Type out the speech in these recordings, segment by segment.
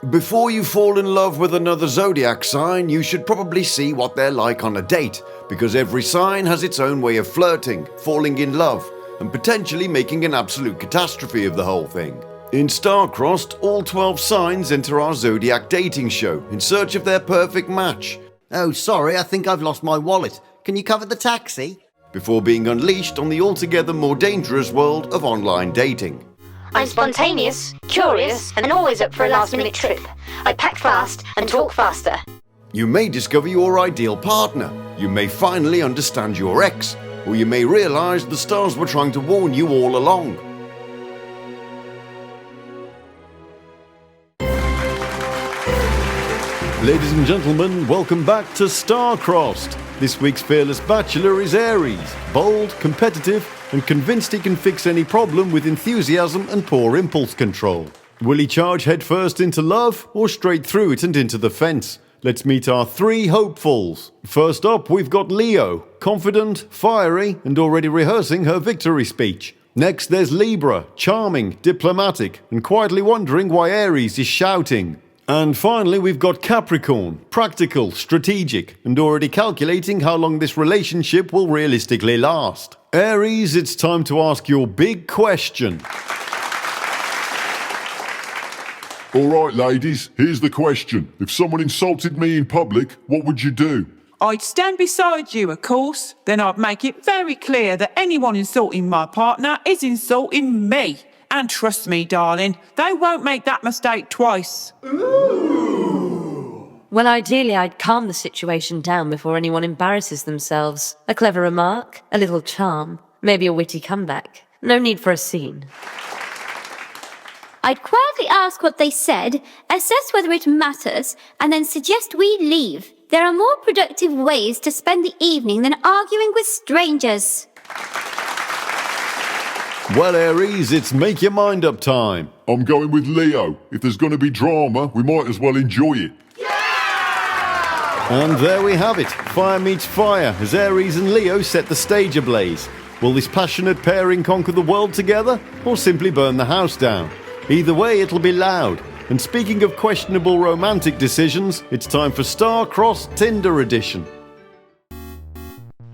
Before you fall in love with another zodiac sign, you should probably see what they're like on a date, because every sign has its own way of flirting, falling in love, and potentially making an absolute catastrophe of the whole thing. In Star-Crossed, all 12 signs enter our zodiac dating show in search of their perfect match. Oh, sorry, I think I've lost my wallet. Can you cover the taxi? Before being unleashed on the altogether more dangerous world of online dating. I'm spontaneous, curious, and always up for a last-minute trip. I pack fast and talk faster. You may discover your ideal partner. You may finally understand your ex, or you may realize the stars were trying to warn you all along. Ladies and gentlemen, welcome back to Star-Crossed. This week's fearless bachelor is Aries, bold, competitive, and convinced he can fix any problem with enthusiasm and poor impulse control. Will he charge headfirst into love, or straight through it and into the fence? Let's meet our 3 hopefuls. First up, we've got Leo, confident, fiery, and already rehearsing her victory speech. Next, there's Libra, charming, diplomatic, and quietly wondering why Aries is shouting. And finally, we've got Capricorn, practical, strategic, and already calculating how long this relationship will realistically last. Aries, it's time to ask your big question. Alright ladies, here's the question. If someone insulted me in public, what would you do? I'd stand beside you, of course. Then I'd make it very clear that anyone insulting my partner is insulting me. And trust me, darling, they won't make that mistake twice. Well, ideally, I'd calm the situation down before anyone embarrasses themselves. A clever remark, a little charm, maybe a witty comeback. No need for a scene. I'd quietly ask what they said, assess whether it matters, and then suggest we leave. There are more productive ways to spend the evening than arguing with strangers. Well, Aries, it's make your mind up time. I'm going with Leo. If there's going to be drama, we might as well enjoy it. And there we have it. Fire meets fire as Aries and Leo set the stage ablaze. Will this passionate pairing conquer the world together, or simply burn the house down? Either way, it'll be loud. And speaking of questionable romantic decisions, it's time for Star-Crossed Tinder edition.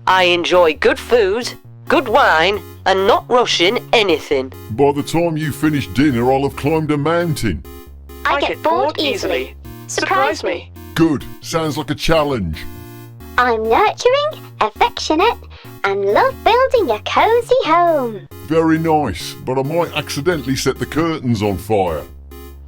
I enjoy good food, good wine, and not rushing anything. By the time you finish dinner, I'll have climbed a mountain. I get bored easily. Surprise me. Good. Sounds like a challenge. I'm nurturing, affectionate, and love building a cozy home. Very nice, but I might accidentally set the curtains on fire.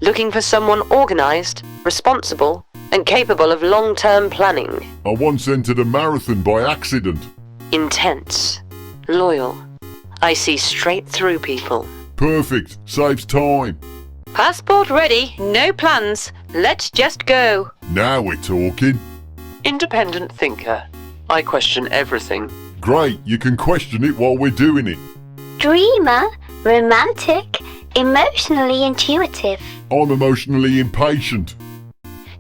Looking for someone organised, responsible, and capable of long-term planning. I once entered a marathon by accident. Intense. Loyal. I see straight through people. Perfect. Saves time. Passport ready, no plans. Let's just go. Now we're talking. Independent thinker. I question everything. Great, you can question it while we're doing it. Dreamer, romantic, emotionally intuitive. I'm emotionally impatient.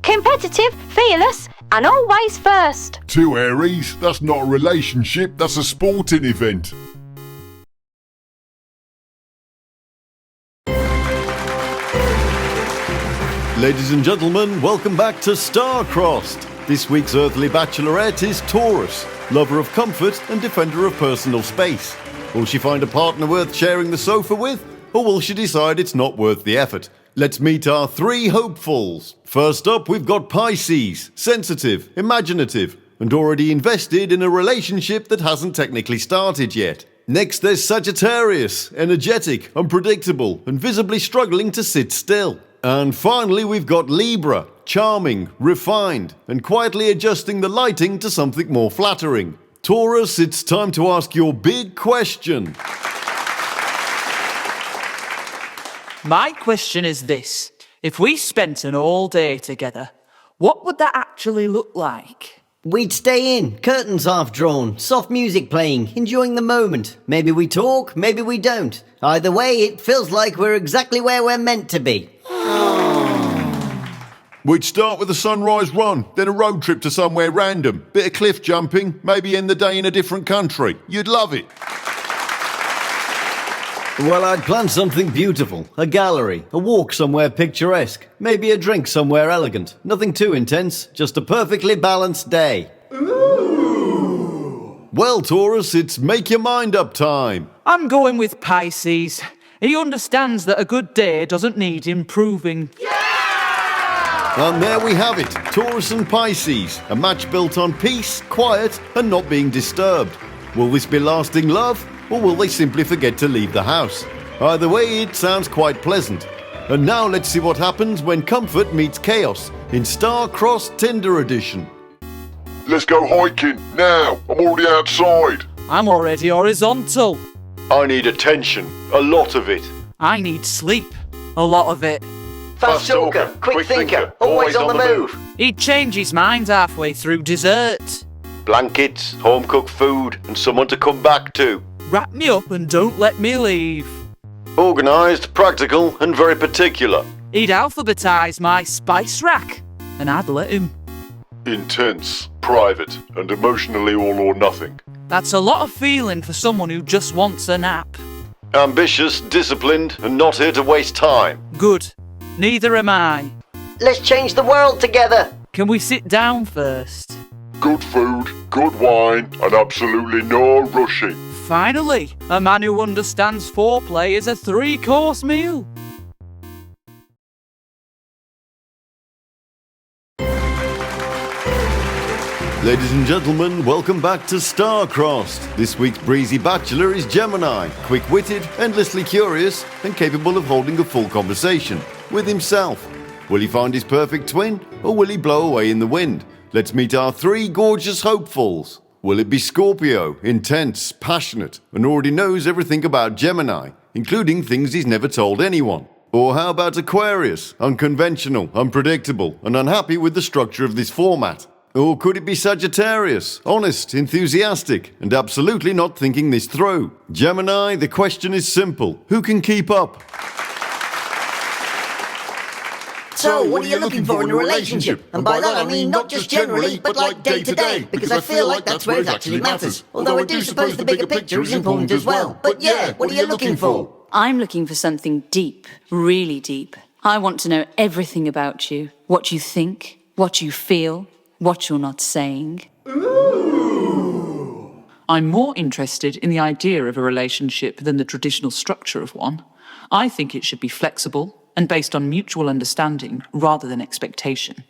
Competitive, fearless, and always first. 2 Aries, that's not a relationship, that's a sporting event. Ladies and gentlemen, welcome back to Star-Crossed. This week's earthly bachelorette is Taurus, lover of comfort and defender of personal space. Will she find a partner worth sharing the sofa with, or will she decide it's not worth the effort? Let's meet our 3 hopefuls. First up, we've got Pisces, sensitive, imaginative, and already invested in a relationship that hasn't technically started yet. Next, there's Sagittarius, energetic, unpredictable, and visibly struggling to sit still. And finally, we've got Libra, charming, refined, and quietly adjusting the lighting to something more flattering. Taurus, it's time to ask your big question. My question is this. If we spent an all day together, what would that actually look like? We'd stay in, curtains half drawn, soft music playing, enjoying the moment. Maybe we talk, maybe we don't. Either way, it feels like we're exactly where we're meant to be. We'd start with a sunrise run, then a road trip to somewhere random. Bit of cliff jumping, maybe end the day in a different country. You'd love it. Well, I'd planned something beautiful. A gallery, a walk somewhere picturesque, maybe a drink somewhere elegant. Nothing too intense, just a perfectly balanced day. Ooh. Well, Taurus, it's make your mind up time. I'm going with Pisces. He understands that a good day doesn't need improving. And there we have it, Taurus and Pisces, a match built on peace, quiet, and not being disturbed. Will this be lasting love, or will they simply forget to leave the house? Either way, it sounds quite pleasant. And now let's see what happens when comfort meets chaos in Star-Crossed Tinder edition. Let's go hiking, now! I'm already outside! I'm already horizontal. I need attention, a lot of it. I need sleep. A lot of it. Fast talker, quick thinker, always on the move. He'd change his mind halfway through dessert. Blankets, home-cooked food, and someone to come back to. Wrap me up and don't let me leave. Organised, practical, and very particular. He'd alphabetise my spice rack, and I'd let him. Intense, private, and emotionally all or nothing. That's a lot of feeling for someone who just wants a nap. Ambitious, disciplined, and not here to waste time. Good. Neither am I. Let's change the world together. Can we sit down first? Good food, good wine, and absolutely no rushing. Finally, a man who understands foreplay is a 3-course meal. Ladies and gentlemen, welcome back to Star-Crossed. This week's breezy bachelor is Gemini, quick-witted, endlessly curious, and capable of holding a full conversation with himself. Will he find his perfect twin, or will he blow away in the wind? Let's meet our 3 gorgeous hopefuls. Will it be Scorpio, intense, passionate, and already knows everything about Gemini, including things he's never told anyone? Or how about Aquarius, unconventional, unpredictable, and unhappy with the structure of this format? Or could it be Sagittarius, honest, enthusiastic, and absolutely not thinking this through? Gemini, the question is simple. Who can keep up? So, what are you looking for in a relationship? And by that I mean not just generally, but like day to day, because I feel like that's where it actually matters. Although I do suppose the bigger picture is important as well. But yeah, what are you looking for? I'm looking for something deep, really deep. I want to know everything about you, what you think, what you feel, what you're not saying. Ooh. I'm more interested in the idea of a relationship than the traditional structure of one. I think it should be flexible and based on mutual understanding rather than expectation.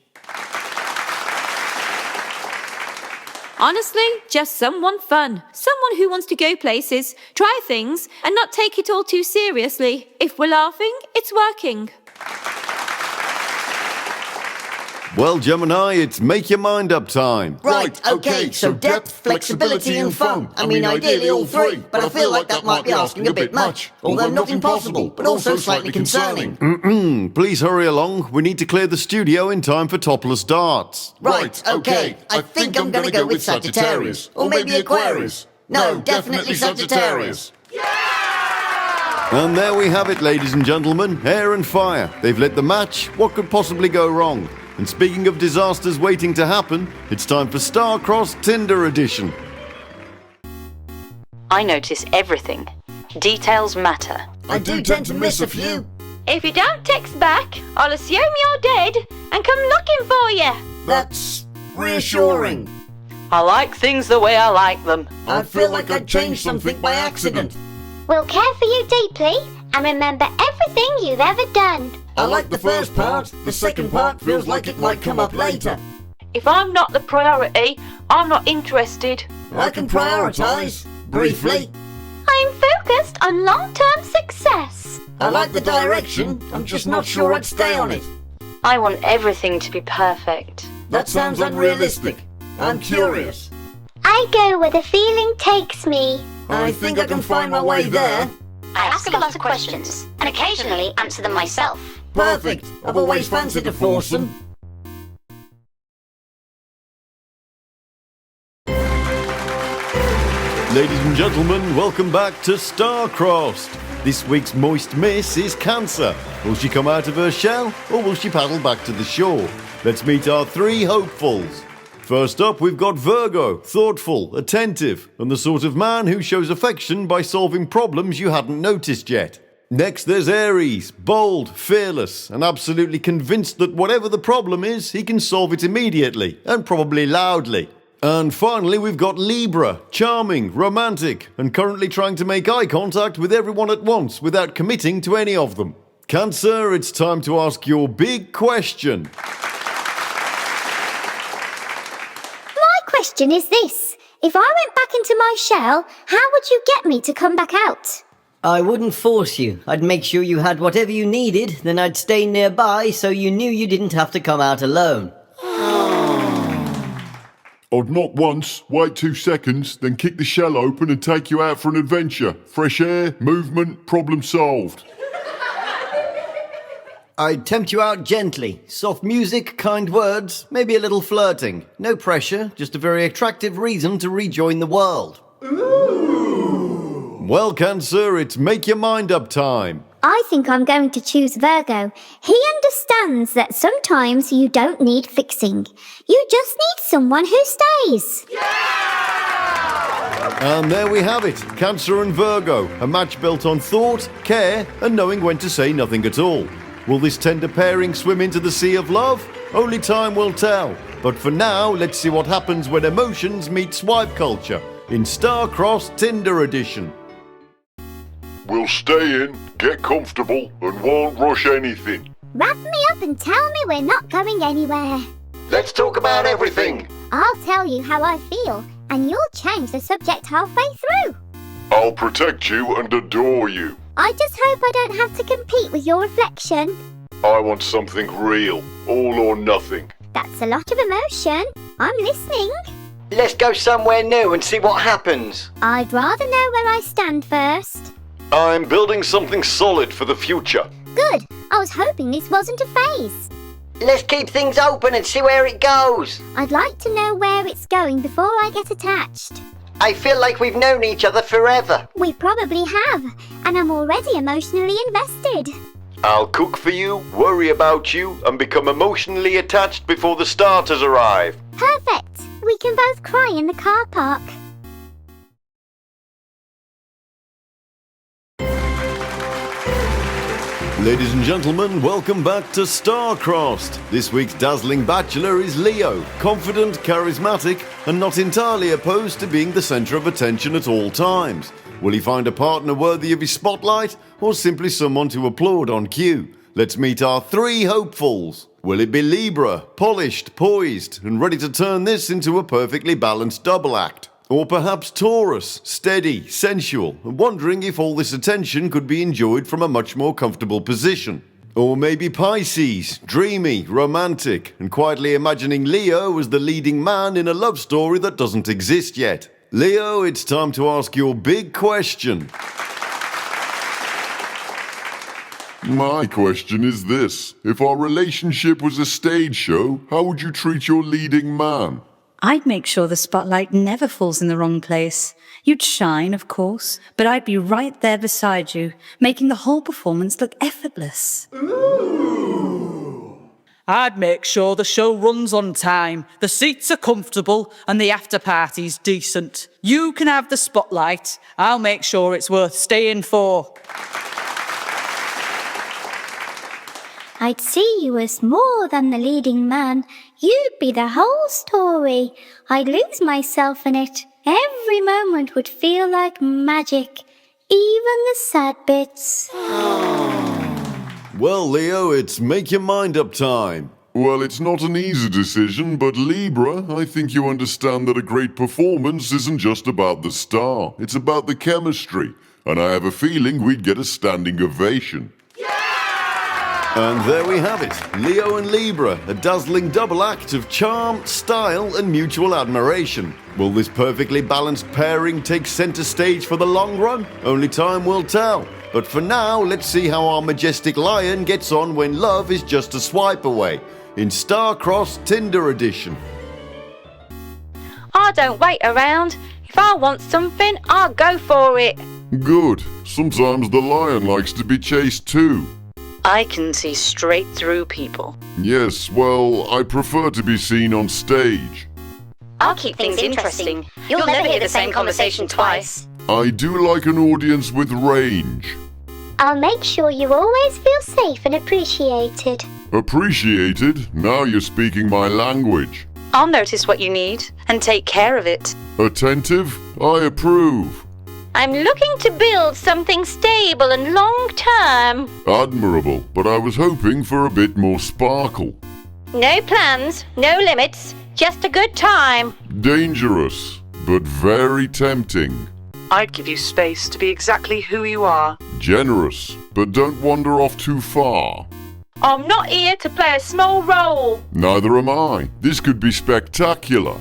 Honestly, just someone fun. Someone who wants to go places, try things, and not take it all too seriously. If we're laughing, it's working. Well, Gemini, it's make your mind up time. Right, okay, so depth, flexibility and fun. I mean, ideally all 3, but I feel like that might be asking a bit much. Although not impossible, but also slightly concerning. Please hurry along. We need to clear the studio in time for topless darts. Right, okay, I think I'm gonna go with Sagittarius. Or maybe Aquarius. No, definitely Sagittarius. And there we have it, ladies and gentlemen. Air and fire. They've lit the match. What could possibly go wrong? And speaking of disasters waiting to happen, it's time for Star-Crossed Tinder edition. I notice everything. Details matter. I do tend to miss a few. If you don't text back, I'll assume you're dead and come looking for you. That's reassuring. I like things the way I like them. I feel like I'd changed something by accident. We'll care for you deeply and remember everything you've ever done. I like the first part. The second part feels like it might come up later. If I'm not the priority, I'm not interested. I can prioritise. Briefly. I'm focused on long-term success. I like the direction. I'm just not sure I'd stay on it. I want everything to be perfect. That sounds unrealistic. I'm curious. I go where the feeling takes me. I think I can find my way there. I ask a lot of questions and occasionally answer them myself. Perfect. I've always fancied a foursome. Ladies and gentlemen, welcome back to Star-Crossed. This week's moist miss is Cancer. Will she come out of her shell, or will she paddle back to the shore? Let's meet our 3 hopefuls. First up, we've got Virgo, thoughtful, attentive, and the sort of man who shows affection by solving problems you hadn't noticed yet. Next, there's Aries, bold, fearless, and absolutely convinced that whatever the problem is, he can solve it immediately, and probably loudly. And finally, we've got Libra, charming, romantic, and currently trying to make eye contact with everyone at once without committing to any of them. Cancer, it's time to ask your big question. My question is this. If I went back into my shell, how would you get me to come back out? I wouldn't force you. I'd make sure you had whatever you needed, then I'd stay nearby so you knew you didn't have to come out alone. I'd knock once, wait 2 seconds, then kick the shell open and take you out for an adventure. Fresh air, movement, problem solved. I'd tempt you out gently. Soft music, kind words, maybe a little flirting. No pressure, just a very attractive reason to rejoin the world. Well, Cancer, it's make your mind up time. I think I'm going to choose Virgo. He understands that sometimes you don't need fixing. You just need someone who stays. And there we have it, Cancer and Virgo, a match built on thought, care, and knowing when to say nothing at all. Will this tender pairing swim into the sea of love? Only time will tell. But for now, let's see what happens when emotions meet swipe culture in Star-Crossed Tinder edition. We'll stay in, get comfortable, and won't rush anything. Wrap me up and tell me we're not going anywhere. Let's talk about everything. I'll tell you how I feel, and you'll change the subject halfway through. I'll protect you and adore you. I just hope I don't have to compete with your reflection. I want something real, all or nothing. That's a lot of emotion. I'm listening. Let's go somewhere new and see what happens. I'd rather know where I stand first. I'm building something solid for the future. Good. I was hoping this wasn't a phase. Let's keep things open and see where it goes. I'd like to know where it's going before I get attached. I feel like we've known each other forever. We probably have, and I'm already emotionally invested. I'll cook for you, worry about you, and become emotionally attached before the starters arrive. Perfect. We can both cry in the car park. Ladies and gentlemen, welcome back to Star-Crossed. This week's dazzling bachelor is Leo, confident, charismatic, and not entirely opposed to being the centre of attention at all times. Will he find a partner worthy of his spotlight, or simply someone to applaud on cue? Let's meet our 3 hopefuls. Will it be Libra, polished, poised, and ready to turn this into a perfectly balanced double act? Or perhaps Taurus, steady, sensual, and wondering if all this attention could be enjoyed from a much more comfortable position. Or maybe Pisces, dreamy, romantic, and quietly imagining Leo as the leading man in a love story that doesn't exist yet. Leo, it's time to ask your big question. My question is this. If our relationship was a stage show, how would you treat your leading man? I'd make sure the spotlight never falls in the wrong place. You'd shine, of course, but I'd be right there beside you, making the whole performance look effortless. I'd make sure the show runs on time, the seats are comfortable, and the after party's decent. You can have the spotlight. I'll make sure it's worth staying for. I'd see you as more than the leading man. You'd be the whole story. I'd lose myself in it. Every moment would feel like magic, even the sad bits. Well, Leo, it's make your mind up time. Well, it's not an easy decision, but Libra, I think you understand that a great performance isn't just about the star. It's about the chemistry. And I have a feeling we'd get a standing ovation. And there we have it, Leo and Libra, a dazzling double act of charm, style, and mutual admiration. Will this perfectly balanced pairing take centre stage for the long run? Only time will tell. But for now, let's see how our majestic lion gets on when love is just a swipe away, in Star-Crossed Tinder edition. I don't wait around. If I want something, I'll go for it. Good. Sometimes the lion likes to be chased too. I can see straight through people. Yes, well, I prefer to be seen on stage. I'll keep things interesting. You'll never hear the same conversation twice. I do like an audience with range. I'll make sure you always feel safe and appreciated. Appreciated? Now you're speaking my language. I'll notice what you need and take care of it. Attentive? I approve. I'm looking to build something stable and long-term. Admirable, but I was hoping for a bit more sparkle. No plans, no limits, just a good time. Dangerous, but very tempting. I'd give you space to be exactly who you are. Generous, but don't wander off too far. I'm not here to play a small role. Neither am I. This could be spectacular.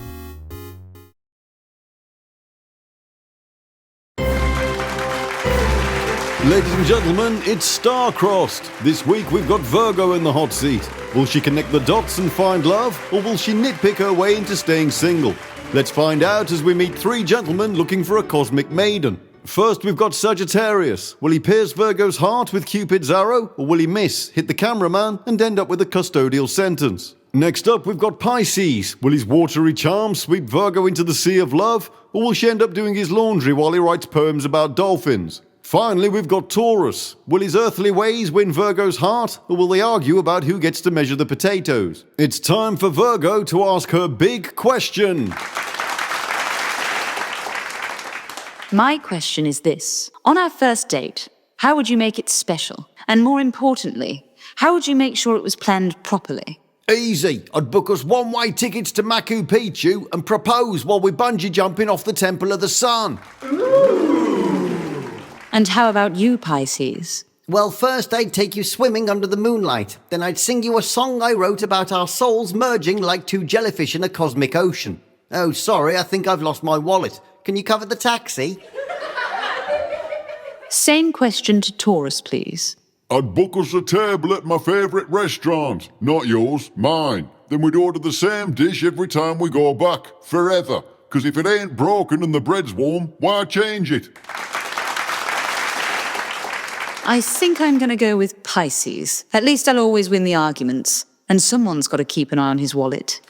Ladies and gentlemen, it's star-crossed. This week we've got Virgo in the hot seat. Will she connect the dots and find love, or will she nitpick her way into staying single? Let's find out as we meet three gentlemen looking for a cosmic maiden. First, we've got Sagittarius. Will he pierce Virgo's heart with Cupid's arrow, or will he miss, hit the cameraman, and end up with a custodial sentence? Next up, we've got Pisces. Will his watery charm sweep Virgo into the sea of love, or will she end up doing his laundry while he writes poems about dolphins? Finally, we've got Taurus. Will his earthly ways win Virgo's heart, or will they argue about who gets to measure the potatoes? It's time for Virgo to ask her big question. My question is this. On our first date, how would you make it special? And more importantly, how would you make sure it was planned properly? Easy. I'd book us one-way tickets to Machu Picchu and propose while we're bungee jumping off the Temple of the Sun. And how about you, Pisces? Well, first I'd take you swimming under the moonlight. Then I'd sing you a song I wrote about our souls merging like two jellyfish in a cosmic ocean. Oh, sorry, I think I've lost my wallet. Can you cover the taxi? Same question to Taurus, please. I'd book us a table at my favourite restaurant. Not yours, mine. Then we'd order the same dish every time we go back. Forever. 'Cause if it ain't broken and the bread's warm, why change it? I think I'm going to go with Pisces. At least I'll always win the arguments. And someone's got to keep an eye on his wallet.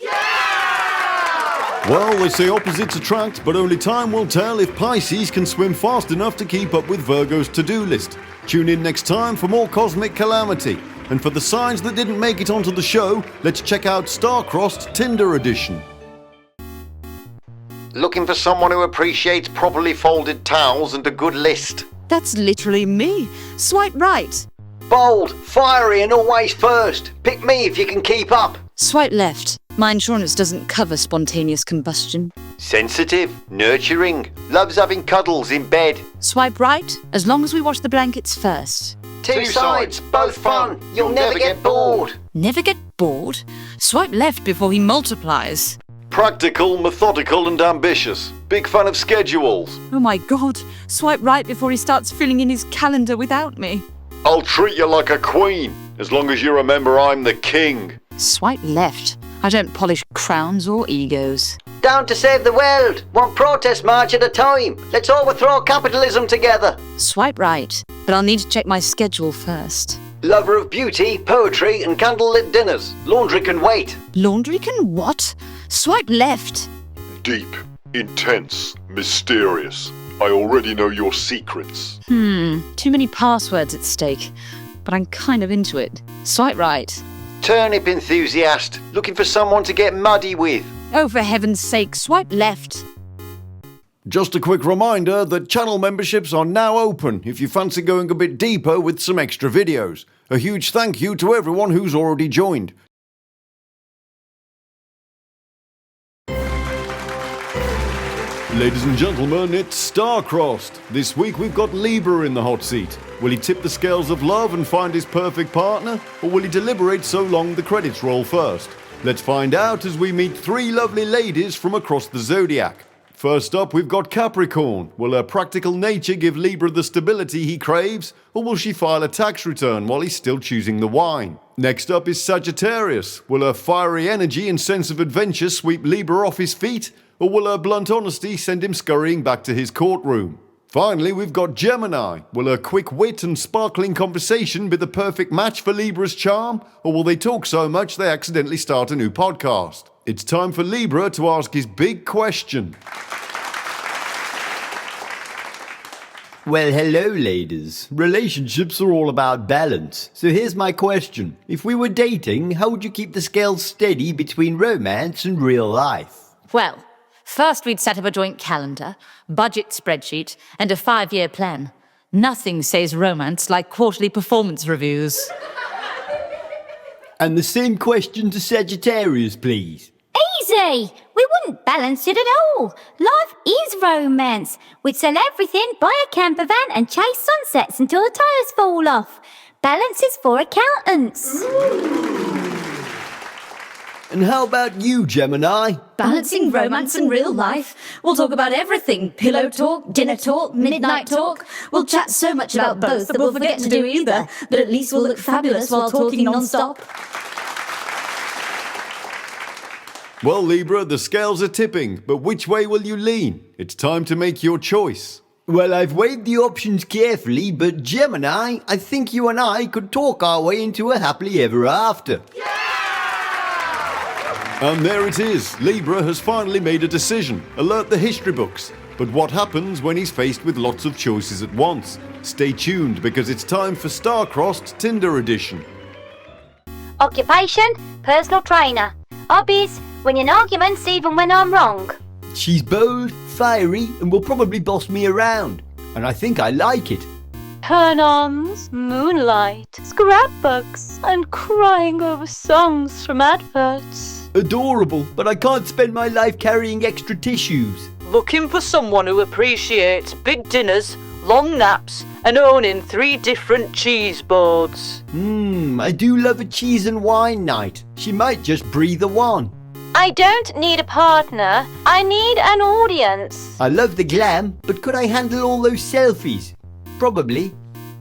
Well, they say opposites attract, but only time will tell if Pisces can swim fast enough to keep up with Virgo's to-do list. Tune in next time for more cosmic calamity. And for the signs that didn't make it onto the show, let's check out Star-Crossed Tinder edition. Looking for someone who appreciates properly folded towels and a good list. That's literally me. Swipe right. Bold, fiery and always first. Pick me if you can keep up. Swipe left. My insurance doesn't cover spontaneous combustion. Sensitive, nurturing, loves having cuddles in bed. Swipe right, as long as we wash the blankets first. Two sides, both fun. You'll never get bored. Never get bored? Swipe left before he multiplies. Practical, methodical and ambitious. Big fan of schedules. Oh my god, swipe right before he starts filling in his calendar without me. I'll treat you like a queen, as long as you remember I'm the king. Swipe left. I don't polish crowns or egos. Down to save the world. One protest march at a time. Let's overthrow capitalism together. Swipe right, but I'll need to check my schedule first. Lover of beauty, poetry and candlelit dinners. Laundry can wait. Laundry can what? Swipe left. Deep, intense, mysterious. I already know your secrets. Too many passwords at stake. But I'm kind of into it. Swipe right. Turnip enthusiast. Looking for someone to get muddy with. Oh, for heaven's sake, swipe left. Just a quick reminder that channel memberships are now open if you fancy going a bit deeper with some extra videos. A huge thank you to everyone who's already joined. Ladies and gentlemen, it's star-crossed. This week we've got Libra in the hot seat. Will he tip the scales of love and find his perfect partner? Or will he deliberate so long the credits roll first? Let's find out as we meet three lovely ladies from across the Zodiac. First up, we've got Capricorn. Will her practical nature give Libra the stability he craves? Or will she file a tax return while he's still choosing the wine? Next up is Sagittarius. Will her fiery energy and sense of adventure sweep Libra off his feet? Or will her blunt honesty send him scurrying back to his courtroom? Finally, we've got Gemini. Will her quick wit and sparkling conversation be the perfect match for Libra's charm? Or will they talk so much they accidentally start a new podcast? It's time for Libra to ask his big question. Well, hello, ladies. Relationships are all about balance. So here's my question. If we were dating, how would you keep the scales steady between romance and real life? Well, first we'd set up a joint calendar, budget spreadsheet, and a 5-year plan. Nothing says romance like quarterly performance reviews. And the same question to Sagittarius, please. Easy! We wouldn't balance it at all. Life is romance. We'd sell everything, buy a camper van and chase sunsets until the tyres fall off. Balance is for accountants. And how about you, Gemini? Balancing romance and real life. We'll talk about everything. Pillow talk, dinner talk, midnight talk. We'll chat so much about both that we'll forget to do either. But at least we'll look fabulous while talking non-stop. Well, Libra, the scales are tipping, but which way will you lean? It's time to make your choice. Well, I've weighed the options carefully, but Gemini, I think you and I could talk our way into a happily ever after. And there it is. Libra has finally made a decision. Alert the history books. But what happens when he's faced with lots of choices at once? Stay tuned because it's time for Star-Crossed Tinder edition. Occupation, personal trainer. Hobbies, winning arguments even when I'm wrong. She's bold, fiery, and will probably boss me around. And I think I like it. Turn-ons, moonlight, scrapbooks, and crying over songs from adverts. Adorable, but I can't spend my life carrying extra tissues. Looking for someone who appreciates big dinners, long naps, and owning 3 different cheese boards. I do love a cheese and wine night. She might just breathe a one. I don't need a partner, I need an audience. I love the glam, but could I handle all those selfies? Probably.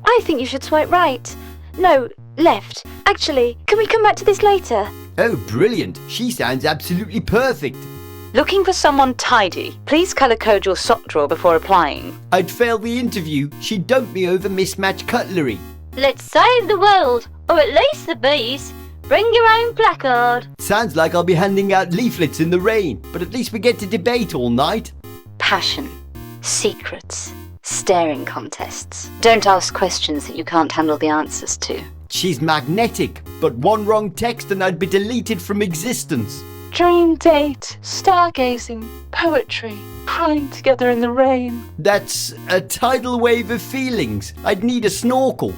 I think you should swipe right. No, left. Actually, can we come back to this later? Oh, brilliant. She sounds absolutely perfect. Looking for someone tidy? Please colour code your sock drawer before applying. I'd fail the interview. She'd dump me over mismatched cutlery. Let's save the world, or at least the bees. Bring your own placard. Sounds like I'll be handing out leaflets in the rain, but at least we get to debate all night. Passion, secrets, staring contests. Don't ask questions that you can't handle the answers to. She's magnetic, but one wrong text and I'd be deleted from existence. Dream date, stargazing, poetry, crying together in the rain. That's a tidal wave of feelings. I'd need a snorkel.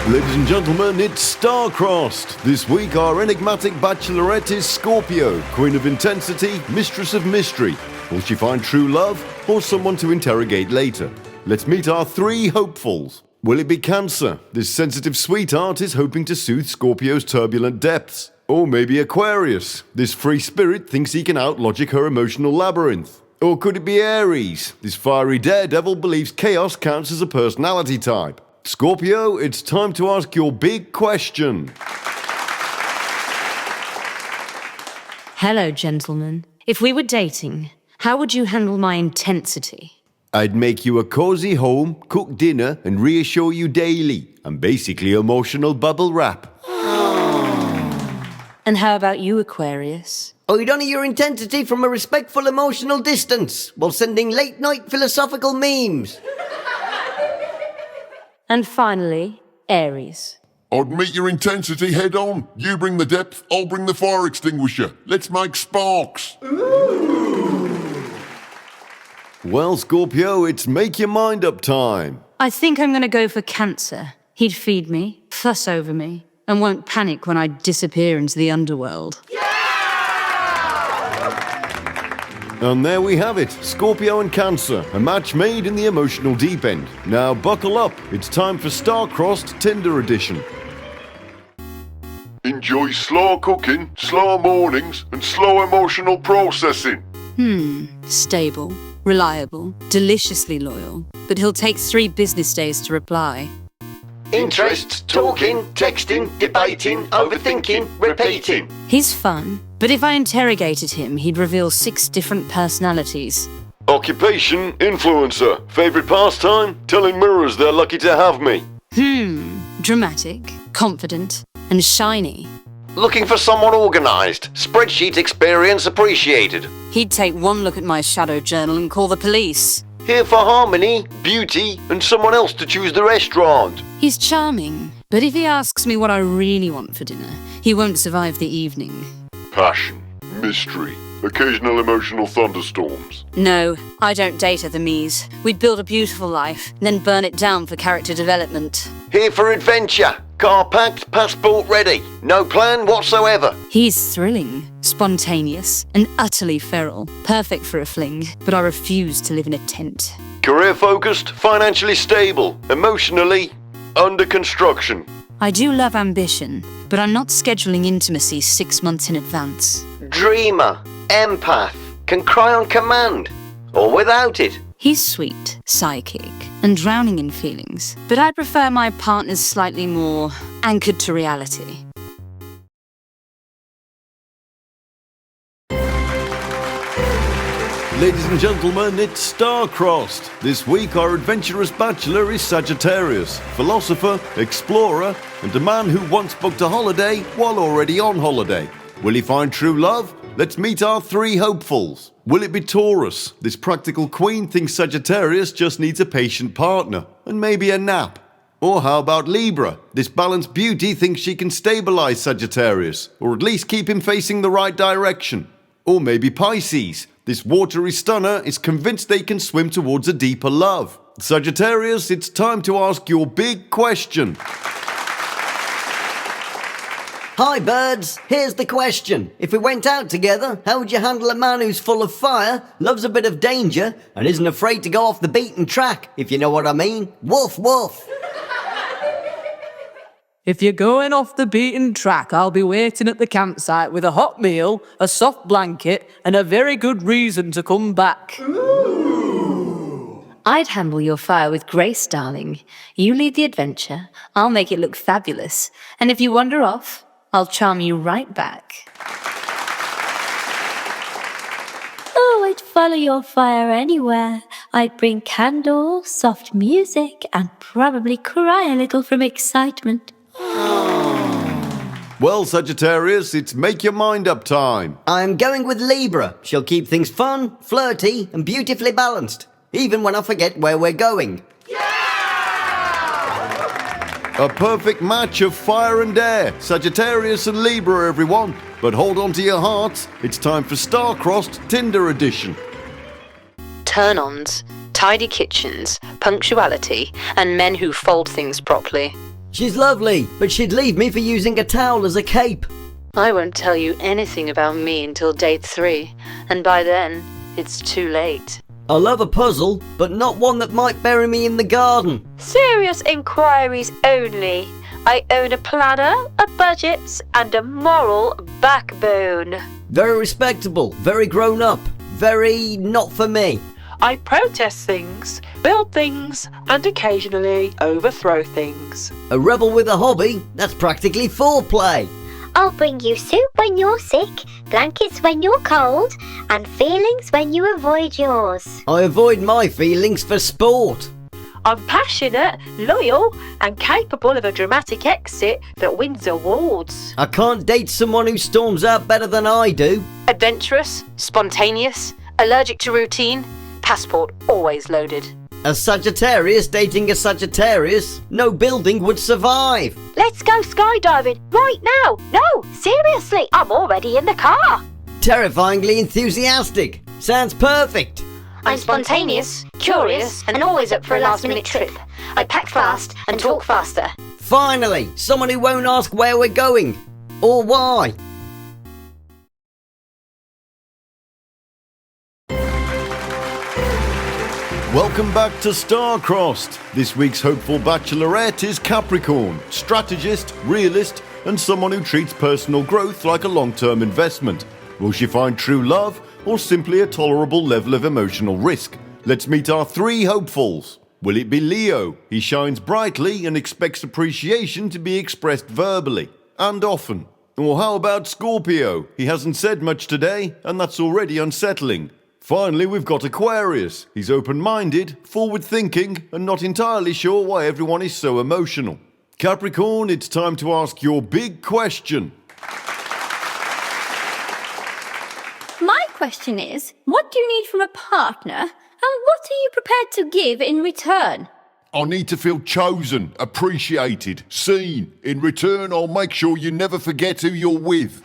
Ladies and gentlemen, it's Star-Crossed. This week our enigmatic bachelorette is Scorpio, queen of intensity, mistress of mystery. Will she find true love or someone to interrogate later? Let's meet our 3 hopefuls. Will it be Cancer? This sensitive sweetheart is hoping to soothe Scorpio's turbulent depths. Or maybe Aquarius. This free spirit thinks he can out-logic her emotional labyrinth. Or could it be Aries? This fiery daredevil believes chaos counts as a personality type. Scorpio, it's time to ask your big question. Hello, gentlemen. If we were dating, how would you handle my intensity? I'd make you a cozy home, cook dinner, and reassure you daily. I'm basically emotional bubble wrap. And how about you, Aquarius? I'd honour your intensity from a respectful emotional distance, while sending late-night philosophical memes. And finally, Aries. I'd meet your intensity head on. You bring the depth, I'll bring the fire extinguisher. Let's make sparks. Well, Scorpio, it's make your mind up time. I think I'm going to go for Cancer. He'd feed me, fuss over me, and won't panic when I disappear into the underworld. And there we have it, Scorpio and Cancer, a match made in the emotional deep end. Now buckle up, it's time for Star-Crossed Tinder edition. Enjoy slow cooking, slow mornings, and slow emotional processing. Stable, reliable, deliciously loyal, but he'll take 3 business days to reply. interests, talking, texting, debating, overthinking, repeating. He's fun, but if I interrogated him, he'd reveal 6 different personalities. Occupation, influencer. Favorite pastime? Telling mirrors they're lucky to have me. Dramatic, confident, and shiny. Looking for someone organised. Spreadsheet experience appreciated. He'd take one look at my shadow journal and call the police. Here for harmony, beauty, and someone else to choose the restaurant. He's charming, but if he asks me what I really want for dinner, he won't survive the evening. Passion, mystery, occasional emotional thunderstorms. No, I don't date other me's. We'd build a beautiful life, then burn it down for character development. Here for adventure. Car packed, passport ready. No plan whatsoever. He's thrilling, spontaneous, and utterly feral. Perfect for a fling, but I refuse to live in a tent. Career focused, financially stable, emotionally under construction. I do love ambition, but I'm not scheduling intimacy 6 months in advance. Dreamer, empath, can cry on command. Or without it. He's sweet, psychic, and drowning in feelings, but I prefer my partners slightly more anchored to reality. Ladies and gentlemen, it's star-crossed. This week our adventurous bachelor is Sagittarius, philosopher, explorer, and a man who once booked a holiday while already on holiday. Will he find true love? Let's meet our 3 hopefuls. Will it be Taurus? This practical queen thinks Sagittarius just needs a patient partner, and maybe a nap. Or how about Libra? This balanced beauty thinks she can stabilize Sagittarius, or at least keep him facing the right direction. Or maybe Pisces? This watery stunner is convinced they can swim towards a deeper love. Sagittarius, it's time to ask your big question. Hi birds, here's the question. If we went out together, how would you handle a man who's full of fire, loves a bit of danger, and isn't afraid to go off the beaten track, if you know what I mean? Woof woof. If you're going off the beaten track, I'll be waiting at the campsite with a hot meal, a soft blanket, and a very good reason to come back. I'd handle your fire with grace, darling. You lead the adventure, I'll make it look fabulous, and if you wander off, I'll charm you right back. Oh, I'd follow your fire anywhere. I'd bring candles, soft music, and probably cry a little from excitement. Well, Sagittarius, it's make your mind up time. I'm going with Libra. She'll keep things fun, flirty, and beautifully balanced, even when I forget where we're going. A perfect match of fire and air. Sagittarius and Libra, everyone. But hold on to your hearts. It's time for Star-Crossed Tinder edition. Turn-ons, tidy kitchens, punctuality, and men who fold things properly. She's lovely, but she'd leave me for using a towel as a cape. I won't tell you anything about me until date 3, and by then, it's too late. I love a puzzle, but not one that might bury me in the garden. Serious inquiries only. I own a planner, a budget, and a moral backbone. Very respectable, very grown up, very not for me. I protest things, build things, and occasionally overthrow things. A rebel with a hobby, that's practically foreplay. I'll bring you soup when you're sick, blankets when you're cold, and feelings when you avoid yours. I avoid my feelings for sport. I'm passionate, loyal, and capable of a dramatic exit that wins awards. I can't date someone who storms out better than I do. Adventurous, spontaneous, allergic to routine, passport always loaded. A Sagittarius dating a Sagittarius, no building would survive. Let's go skydiving right now. No, seriously, I'm already in the car. Terrifyingly enthusiastic. Sounds perfect. I'm spontaneous, curious, and always up for a last-minute trip. I pack fast and talk faster. Finally, someone who won't ask where we're going. Or why. Welcome back to Star-Crossed. This week's hopeful bachelorette is Capricorn, strategist, realist, and someone who treats personal growth like a long-term investment. Will she find true love, or simply a tolerable level of emotional risk? Let's meet our 3 hopefuls. Will it be Leo? He shines brightly and expects appreciation to be expressed verbally, and often. Or how about Scorpio? He hasn't said much today, and that's already unsettling. Finally, we've got Aquarius. He's open-minded, forward-thinking, and not entirely sure why everyone is so emotional. Capricorn, it's time to ask your big question. My question is, what do you need from a partner, and what are you prepared to give in return? I need to feel chosen, appreciated, seen. In return, I'll make sure you never forget who you're with.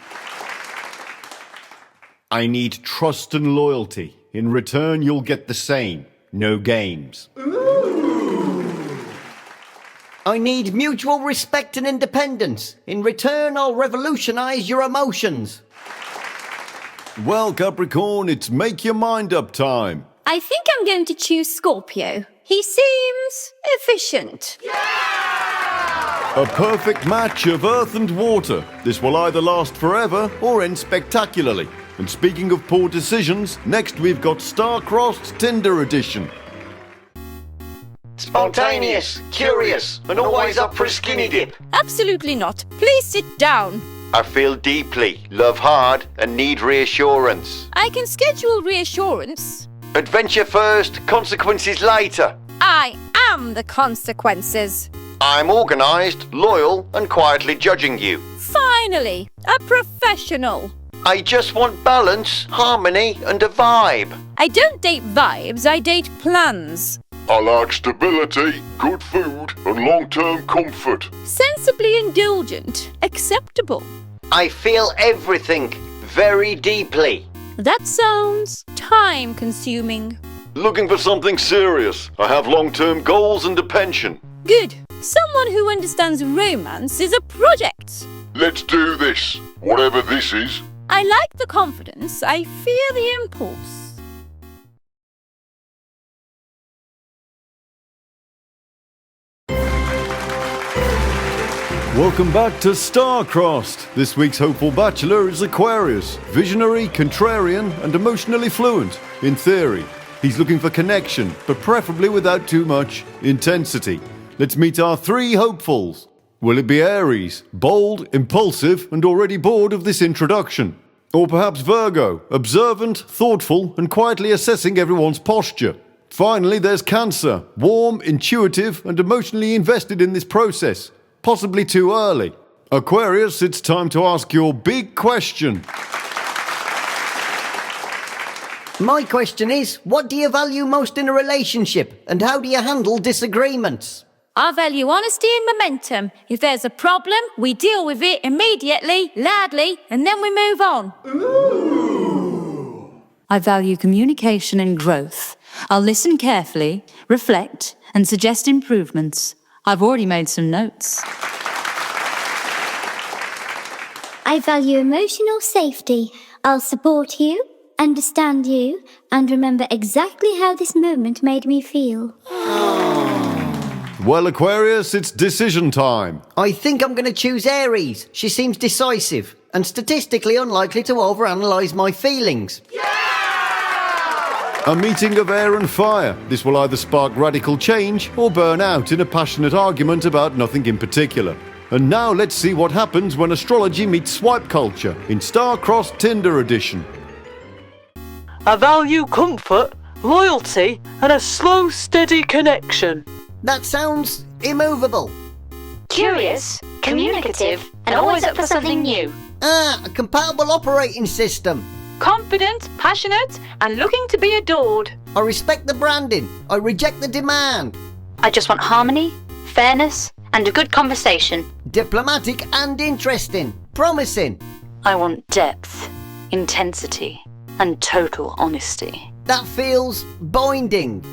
I need trust and loyalty. In return, you'll get the same. No games. I need mutual respect and independence. In return, I'll revolutionize your emotions. Well, Capricorn, it's make your mind up time. I think I'm going to choose Scorpio. He seems efficient. A perfect match of earth and water. This will either last forever or end spectacularly. And speaking of poor decisions, next we've got Star-Crossed Tinder edition. Spontaneous, curious, and always up for a skinny dip. Absolutely not. Please sit down. I feel deeply, love hard, and need reassurance. I can schedule reassurance. Adventure first, consequences later. I am the consequences. I'm organised, loyal, and quietly judging you. Finally, a professional. I just want balance, harmony, and a vibe. I don't date vibes, I date plans. I like stability, good food, and long-term comfort. Sensibly indulgent, acceptable. I feel everything, very deeply. That sounds time-consuming. Looking for something serious. I have long-term goals and a pension. Good. Someone who understands romance is a project. Let's do this, whatever this is. I like the confidence. I fear the impulse. Welcome back to Star-Crossed. This week's hopeful bachelor is Aquarius. Visionary, contrarian, and emotionally fluent. In theory, he's looking for connection, but preferably without too much intensity. Let's meet our three hopefuls. Will it be Aries, bold, impulsive, and already bored of this introduction? Or perhaps Virgo, observant, thoughtful, and quietly assessing everyone's posture? Finally, there's Cancer, warm, intuitive, and emotionally invested in this process. Possibly too early. Aquarius, it's time to ask your big question. My question is, what do you value most in a relationship, and how do you handle disagreements? I value honesty and momentum. If there's a problem, we deal with it immediately, loudly, and then we move on. I value communication and growth. I'll listen carefully, reflect, and suggest improvements. I've already made some notes. I value emotional safety. I'll support you, understand you, and remember exactly how this moment made me feel. Well, Aquarius, it's decision time. I think I'm going to choose Aries. She seems decisive and statistically unlikely to overanalyze my feelings. A meeting of air and fire. This will either spark radical change or burn out in a passionate argument about nothing in particular. And now let's see what happens when astrology meets swipe culture in Star-Crossed Tinder edition. I value comfort, loyalty, and a slow, steady connection. That sounds immovable. Curious, communicative, and always up for something new. A compatible operating system. Confident, passionate, and looking to be adored. I respect the branding. I reject the demand. I just want harmony, fairness, and a good conversation. Diplomatic and interesting. Promising. I want depth, intensity, and total honesty. That feels binding.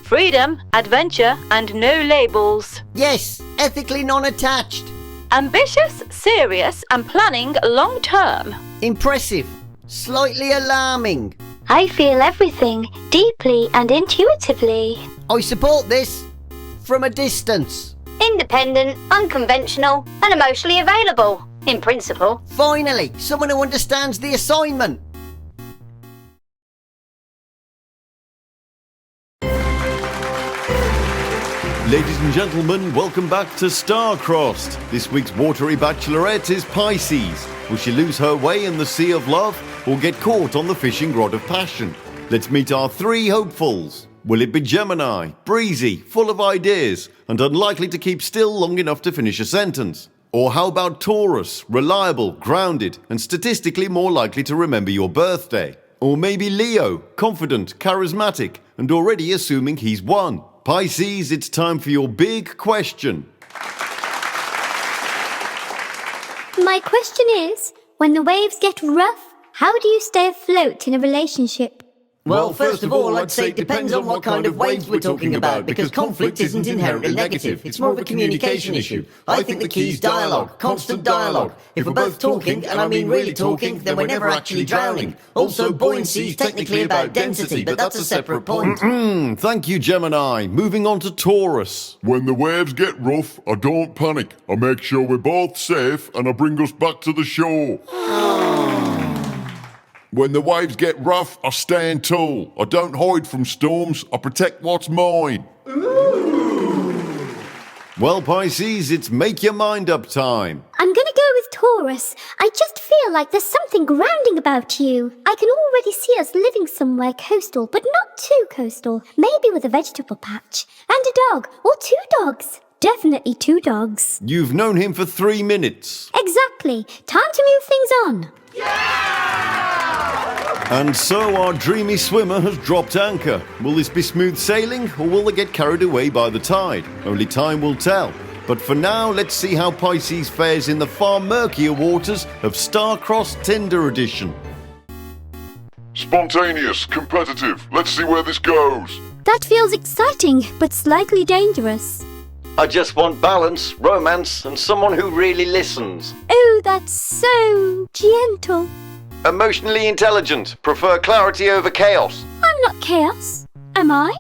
Freedom, adventure, and no labels. Yes, ethically non-attached. Ambitious, serious, and planning long-term. Impressive. Slightly alarming. I feel everything deeply and intuitively. I support this from a distance. Independent, unconventional, and emotionally available, in principle. Finally, someone who understands the assignment. Ladies and gentlemen, welcome back to Star-Crossed. This week's watery bachelorette is Pisces. Will she lose her way in the sea of love or get caught on the fishing rod of passion? Let's meet our three hopefuls. Will it be Gemini, breezy, full of ideas, and unlikely to keep still long enough to finish a sentence? Or how about Taurus, reliable, grounded, and statistically more likely to remember your birthday? Or maybe Leo, confident, charismatic, and already assuming he's won? Pisces, it's time for your big question. My question is, when the waves get rough, how do you stay afloat in a relationship? Well, first of all, I'd say it depends on what kind of waves we're talking about, because conflict isn't inherently negative. It's more of a communication issue. I think the key's dialogue, constant dialogue. If we're both talking, and I mean really talking, then we're never actually drowning. Also, buoyancy is technically about density, but that's a separate point. Thank you, Gemini. Moving on to Taurus. When the waves get rough, I don't panic. I make sure we're both safe and I bring us back to the shore. When the waves get rough, I stand tall. I don't hide from storms. I protect what's mine. Well, Pisces, it's make your mind up time. I'm gonna go with Taurus. I just feel like there's something grounding about you. I can already see us living somewhere coastal, but not too coastal. Maybe with a vegetable patch. And a dog, or 2 dogs. Definitely 2 dogs. You've known him for 3 minutes. Exactly. Time to move things on. And so our dreamy swimmer has dropped anchor. Will this be smooth sailing, or will they get carried away by the tide? Only time will tell. But for now, let's see how Pisces fares in the far murkier waters of Star-Crossed Tinder edition. Spontaneous, competitive. Let's see where this goes. That feels exciting, but slightly dangerous. I just want balance, romance, and someone who really listens. Oh, that's so gentle. Emotionally intelligent, prefer clarity over chaos. I'm not chaos, am I?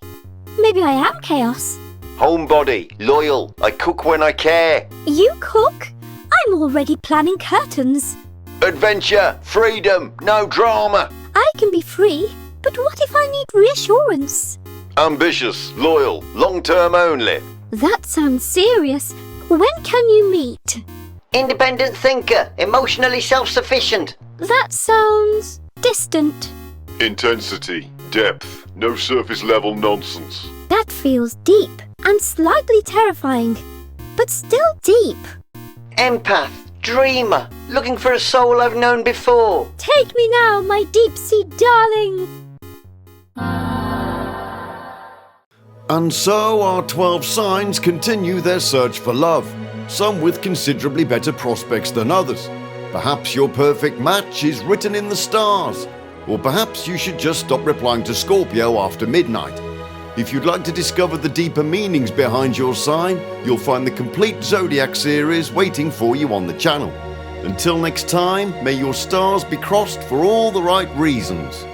Maybe I am chaos. Homebody, loyal, I cook when I care. You cook? I'm already planning curtains. Adventure, freedom, no drama. I can be free, but what if I need reassurance? Ambitious, loyal, long-term only. That sounds serious. When can you meet? Independent thinker, emotionally self-sufficient. That sounds distant. Intensity, depth, no surface level nonsense. That feels deep and slightly terrifying, but still deep. Empath, dreamer, looking for a soul I've known before. Take me now, my deep-sea darling. And so our 12 signs continue their search for love, some with considerably better prospects than others. Perhaps your perfect match is written in the stars, or perhaps you should just stop replying to Scorpio after midnight. If you'd like to discover the deeper meanings behind your sign, you'll find the complete Zodiac series waiting for you on the channel. Until next time, may your stars be crossed for all the right reasons.